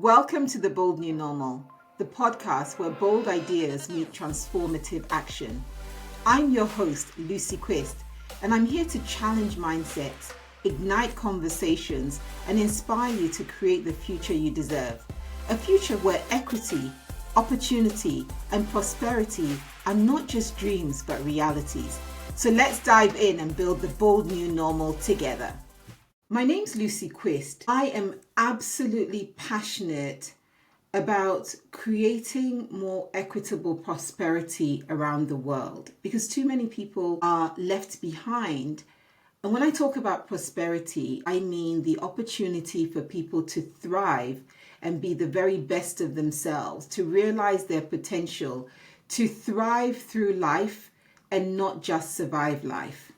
Welcome to The Bold New Normal, the podcast where bold ideas meet transformative action. I'm your host, Lucy Quist, and I'm here to challenge mindsets, ignite conversations, and inspire you to create the future you deserve. A future where equity, opportunity, and prosperity are not just dreams but realities. So let's dive in and build the bold new normal together. My name's Lucy Quist. I am absolutely passionate about creating more equitable prosperity around the world because too many people are left behind. And when I talk about prosperity, I mean the opportunity for people to thrive and be the very best of themselves, to realize their potential, to thrive through life and not just survive life.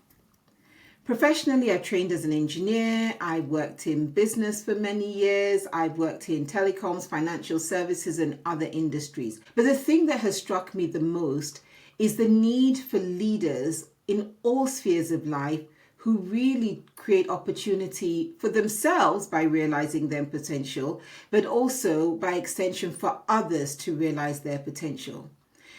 Professionally, I trained as an engineer. I worked in business for many years. I've worked in telecoms, financial services, and other industries. But the thing that has struck me the most is the need for leaders in all spheres of life who really create opportunity for themselves by realizing their potential, but also by extension for others to realize their potential.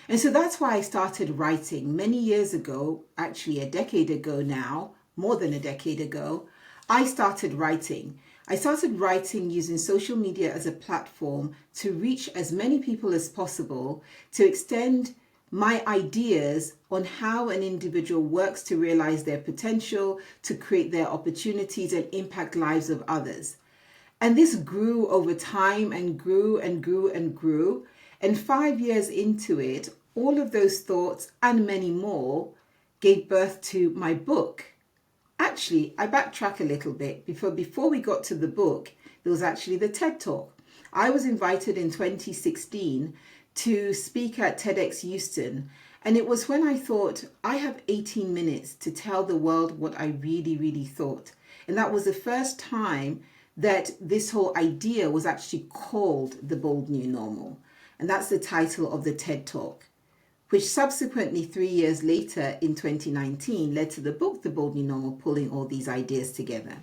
And so that's why I started writing many years ago, actually a decade ago now, more than a decade ago. I started writing. I started writing using social media as a platform to reach as many people as possible, to extend my ideas on how an individual works to realize their potential, to create their opportunities and impact lives of others. And this grew over time and grew and grew and grew. And 5 years into it, all of those thoughts and many more gave birth to my book. Actually, I backtrack a little bit. Before we got to the book, there was actually the TED Talk. I was invited in 2016 to speak at TEDx Houston. And it was when I thought, I have 18 minutes to tell the world what I really thought. And that was the first time that this whole idea was actually called The Bold New Normal. And that's the title of the TED Talk, which subsequently 3 years later in 2019 led to the book, The Bold New Normal, pulling all these ideas together.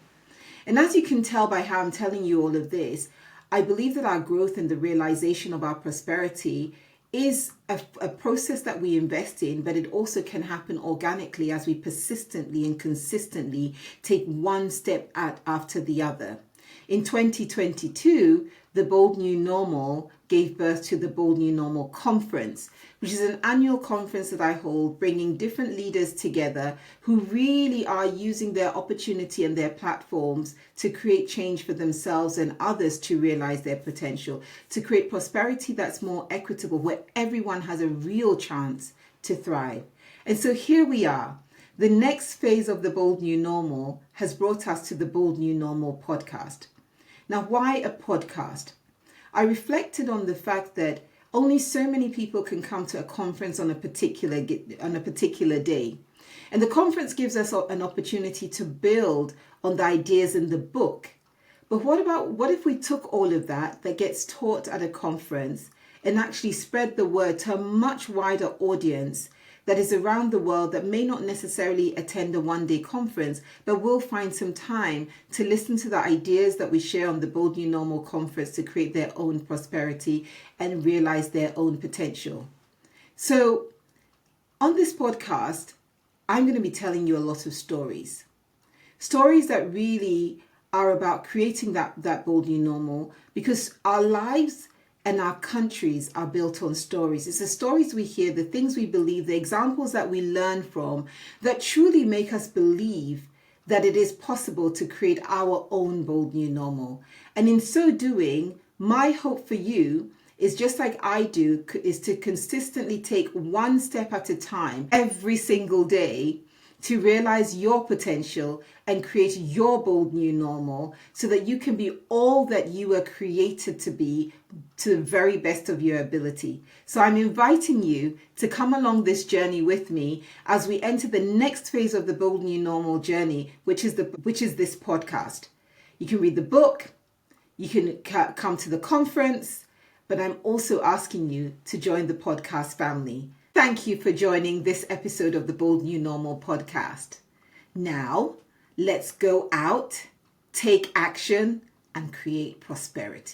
And as you can tell by how I'm telling you all of this, I believe that our growth and the realization of our prosperity is a process that we invest in, but it also can happen organically as we persistently and consistently take one step after the other. In 2022, the Bold New Normal gave birth to the Bold New Normal Conference, which is an annual conference that I hold, bringing different leaders together who really are using their opportunity and their platforms to create change for themselves and others to realize their potential, to create prosperity that's more equitable, where everyone has a real chance to thrive. And so here we are. The next phase of the Bold New Normal has brought us to the Bold New Normal podcast. Now, why a podcast? I reflected on the fact that only so many people can come to a conference on a particular day. And the conference gives us an opportunity to build on the ideas in the book. But what if we took all of that gets taught at a conference and actually spread the word to a much wider audience that is around the world that may not necessarily attend a one-day conference, but will find some time to listen to the ideas that we share on the Bold New Normal conference to create their own prosperity and realize their own potential. So on this podcast, I'm going to be telling you a lot of stories that really are about creating that bold new normal, because our lives and our countries are built on stories. It's the stories we hear, the things we believe, the examples that we learn from that truly make us believe that it is possible to create our own bold new normal. And in so doing, my hope for you is, just like I do, is to consistently take one step at a time every single day to realize your potential and create your bold new normal so that you can be all that you were created to be to the very best of your ability. So I'm inviting you to come along this journey with me as we enter the next phase of the bold new normal journey, which is this podcast. You can read the book, you can come to the conference, but I'm also asking you to join the podcast family. Thank you for joining this episode of the Bold New Normal podcast. Now, let's go out, take action, and create prosperity.